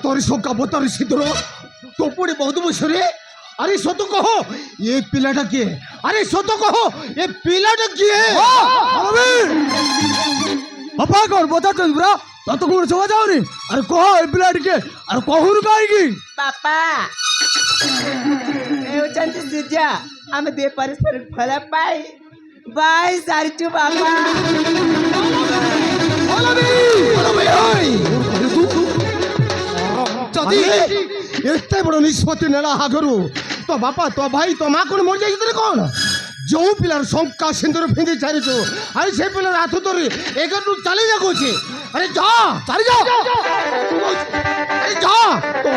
তোর সংখ্যা বতার সিদ্ধ তো পড়ে বহুত বছরে আরে সত কহ এ পিলাটা কিଏ আরে সত কহ এ পিলাটা কিଏ বাপা কর বতা তো ব্রা তত কোন শোভা যাওনি আরে কহ এ পিলাটা কিଏ আরে কহুর কাইকি বাপা এউচନ୍ତି সুজা ଆମେ ଦୁଇ ପରସ୍ପର ଭଲ ପାଇ ବାଇ ସାରିଛୁ ବାପା ଯଦି ଏତେ ବଡ଼ ନିଷ୍ପତ୍ତି ନେଲା ଆଗରୁ ତୋ ବାପା ତୋ ଭାଇ ତୋ ମା କ'ଣ ମରିଯାଇଥିଲେ କ'ଣ ଯେଉଁ ପିଲାର ଶଙ୍କା ସିନ୍ଦୁର ଫିଙ୍ଗି ଚାଲିଛୁ ଆରେ ସେ ପିଲାର ହାତ ଧରି ଏଗାରଠୁ ଚାଲି ଯାଉଛି ଆରେ ଯା ଚାଲି ଯା ଆରେ ଯା ତୋ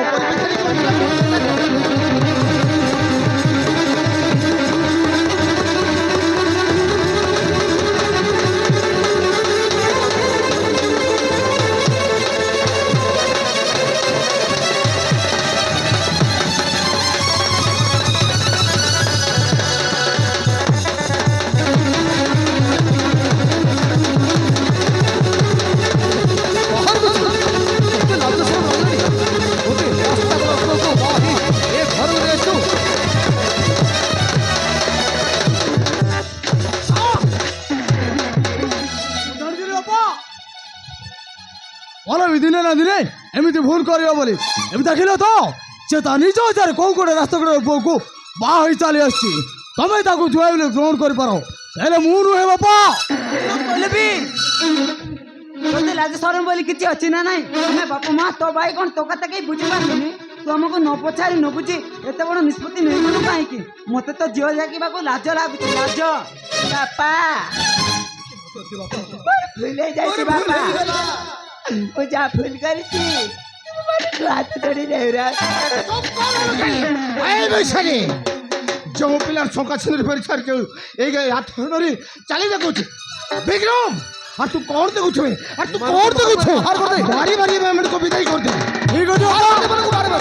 দিনে না দিনে এমনি ভুল করিব বলি এমনি দেখিল তো সে তা নিজ ইচ্ছারে কেউ কোটে রাস্তা করে বউকু বাହା হয়ে চালি আসছি তবে তাকে জুয়াই বলে গ্রহণ করিপার তাহলে মু নুহে বাপা বলবি তোতে লাজ শরম বলি কিছু ଅଛି না নাই ଆମେ ବାପା ମା ତୋ ଭାଇ କ'ଣ ତୋ କଥା କେହି ବୁଝିପାରିଲୁନି ତୁ ଆମକୁ ନ ପଚାରି ନ ବୁଝି ଏତେ ବଡ଼ ନିଷ୍ପତ୍ତି ନେଇଗଲୁ କାହିଁକି ମୋତେ ତ ଝିଅ ଜାକିବାକୁ ଲାଜ ଲାଗୁଛି ଲାଜ ବାପା ଭୁଲ ହେଇଯାଇଛି ବାପା ମୁଁ ଯାହା ଭୁଲ କରିଛି ହାତ ଧରି ନେଉରା ଯେଉଁ ପିଲାର ଶଙ୍କା ସିନ୍ଦୁର ଫେରି ଛାଡ଼ିଛୁ ଏଇ ହାତ ଧରି ଚାଲି ଯାଉଛି ବିକ୍ରମ আর তুই কর দেখুছ আর তুই কর দেখুছ আর করতে বাড়ি বাড়ি আমি তো বিদায় করতে ঠিক আছে বাড়ি বাড়ি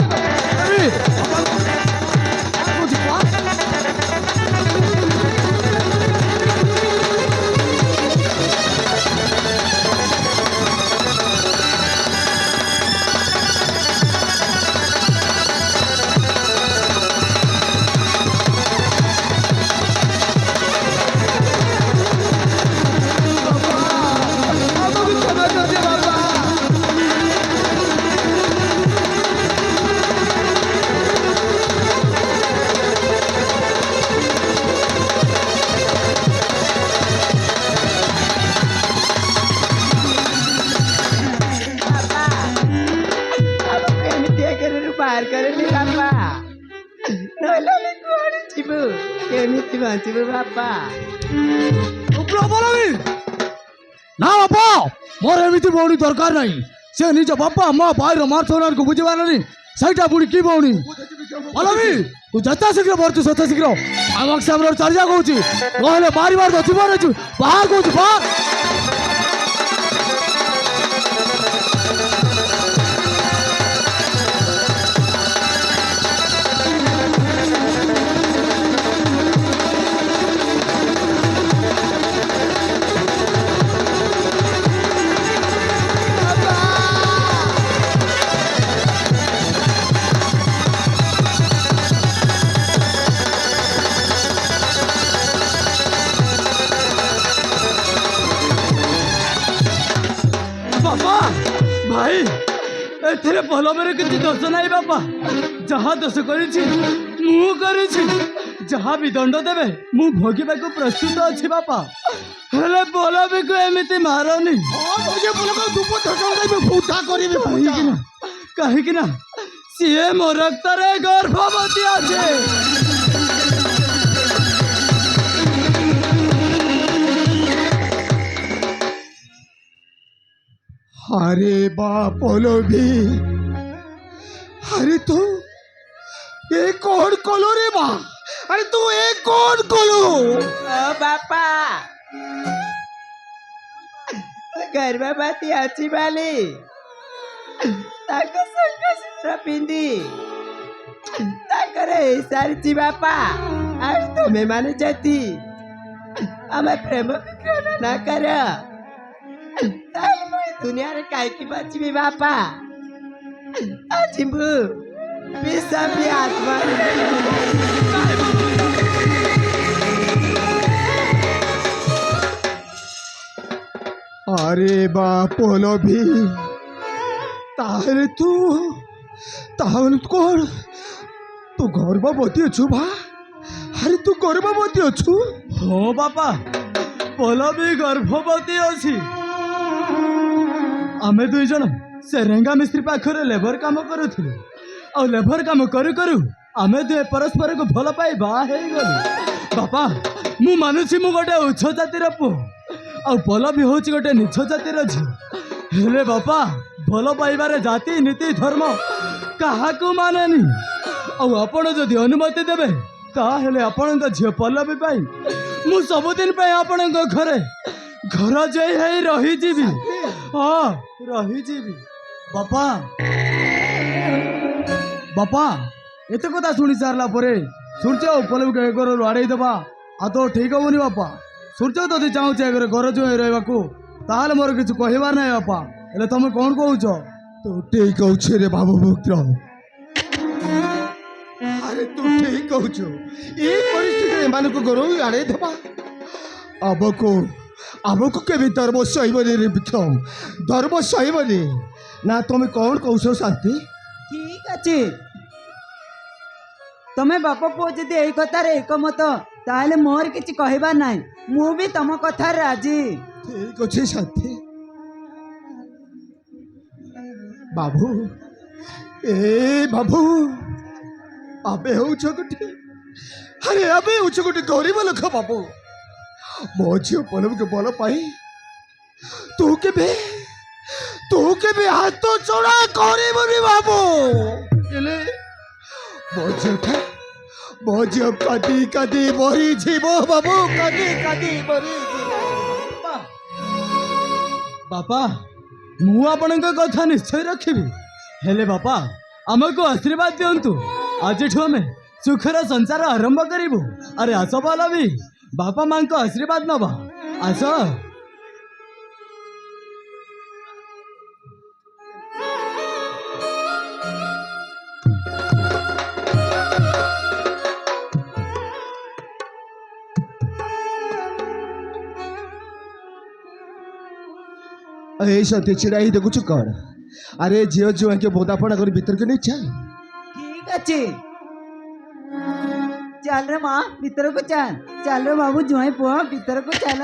ବାହାର କରେନି ବାପା ନହେଲେ କୁଆଡ଼େ ଯିବୁ କେମିତି ବଞ୍ଚିବୁ ବାପା না বাপা মোর এমিতি বউনি দরকার নাই সে নিজ বাপা মা ভাইর মার্থনারকে বুঝিপারনি সেইটা পুଣି কি বউনি বলবি তু যেতে শীঘ্র বলছু সেতে শীঘ্র আমাকে সামনে চালিয়া কହୁছি নহেলে বারিবার তো জীবন আছে বাহার কହୁছি বাহার ভাই এথিরে বলমের কিছু দোষ নাই বাপা যাহা দোষ করেছি মু করেছি যাহা বি দণ্ড দেবে মু ভোগিବାକୁ প্রস্তুত ଅଛି বাপা ହେଲେ বলবিକୁ ଏମିତି ମାରନି କାହିଁକି ନା ସିଏ ମୋ ରକ୍ତରେ ଗର୍ଭବତୀ ଅଛି अरे बापोलो भी अरे तू ये कौन कोलो रे बा अरे तू ये कौन कोलो ओ बापा गर्भवती अच्छी वाली ତାଙ୍କ ସଙ୍କା ସିନ୍ଦୁର ପିନ୍ଧି ତାଙ୍କର ଏଇ ସାରିଛି ବାପା। ଆଉ ତୁମେ ମାନେ ଯଦି ଆମେ ପ୍ରେମ ବିଗ୍ରହ ନା କର ତାହେଲେ ମୁଁ ଏ ଦୁନିଆରେ କାହିଁକି ବଞ୍ଚିବି ବାପା? ଆଜି ମୁଁ ବିଷ ପିଇ ଆତ୍ମା আরে বা পলবি, তাহলে কোন তু গর্ভবতী অছু ভা? আরে তু গর্ভবতী অছু? ହଁ ବାପା ପଲବି ଗର୍ଭବତୀ ଅଛି। ଆମେ ଦୁଇ ଜଣ ସେ ରେଙ୍ଗା ମିସ୍ତ୍ରୀ ପାଖରେ ଲେବର କାମ କରୁଥିଲୁ। ଆଉ ଲେବର କାମ କରୁ କରୁ ଆମେ ଦୁହେଁ ପରସ୍ପରକୁ ଭଲ ପାଇ ବାହା ହେଇଗଲୁ। ବାପା ମୁଁ ମାନୁଛି ମୁଁ ଗୋଟେ ଉଚ୍ଚ ଜାତିର ପୁଅ, ଆଉ ପଲବି ହେଉଛି ଗୋଟେ ନିଚ୍ଚ ଜାତିର ଝିଅ। ହେଲେ ବାପା ଭଲ ପାଇବାରେ ଜାତି ନୀତି ଧର୍ମ କାହାକୁ ମାନେନି। ଆଉ ଆପଣ ଯଦି ଅନୁମତି ଦେବେ ତାହେଲେ ଆପଣଙ୍କ ଝିଅ ପଲବି ପାଇଁ ମୁଁ ସବୁଦିନ ପାଇଁ ଆପଣଙ୍କ ଘରେ ଘର ଜୟ ହେଇ ରହିଯିବି। ହଁ ରହିଯିବି। ବାପା ବାପା ଏତେ କଥା ଶୁଣି ସାରିଲା ପରେ ସୂର୍ଯ୍ୟ ଆଉ ପଲବିକୁ ଏ ଘରରୁ ଆଡ଼େଇ ଦେବା ଆଦୌ ଠିକ ହବନି ବାପା। ସୂର୍ଯ୍ୟ ଯଦି ଚାହୁଁଛି ଏ ଘରେ ଘର ଜୟ ରହିବାକୁ ତାହେଲେ ମୋର କିଛି କହିବାର ନାହିଁ ବାପା। ହେଲେ ତମେ କ'ଣ କହୁଛ? তু ঠিক কৌছে রে বাবু বিক্রম। আরে তু ঠিক কৌছু। এই পরিস্থিতিরে এମାନଙ୍କୁ গরু আড়াই দেবা আবকু কেবে ধর্ম সহিবনি রে বিক্রম, ধর্ম সহিবনি। না তুমি কোন কৌছ শান্তি? ଠିକ ଅଛି। ତମେ ବାପ ପୁଅ ଯଦି ଏଇ କଥାରେ ଏକମତ ତାହେଲେ ମୋର କିଛି କହିବାର ନାହିଁ। ମୁଁ ବି ତମ କଥାରେ ରାଜି। ঠিক আছে শান্তি। বাবু বাবু আবে হউছ গোটে, আরে আবে হউছ গোটে গরিব লোক বাবু। ମୋ ଝିଅ ପଲବକୁ ଭଲ ପାଇ ତୁ କେବେ ହାତ ଚড়ା କରିବୁନି ବାବୁ। ହେଲେ ମୋ ଝିଅ କାଦି କାଦି ମରିଯିବ ବାବୁ, କାଦି କାଦି ମରିଯିବ। ବାପା ମୁଁ ଆପଣଙ୍କ କଥା ନିଶ୍ଚୟ ରଖିବି। ହେଲେ ବାପା ଆମକୁ ଆଶୀର୍ବାଦ ଦିଅନ୍ତୁ। ଆଜିଠୁ ଆମେ ସୁଖର ସଂସାର ଆରମ୍ଭ କରିବୁ। ଆରେ ଆସ ପଲବି ବାପା ମାଙ୍କ ଆଶୀର୍ବାଦ ନବା ଆସ। এই সাথে চিড়াই দেখুଛୁ କଣ? আরে ঝিও জুয়াকে বোদাপড়া করে ভিতরকে নেই চাল। ଠିକ ଅଛି। ଚାଲ ରେ ମା ଭିତରକୁ ଚାଲ। ଚାଲ ରେ ବାବୁ ଜୁଆଇଁ ପୁଅ ଭିତରକୁ ଚାଲ।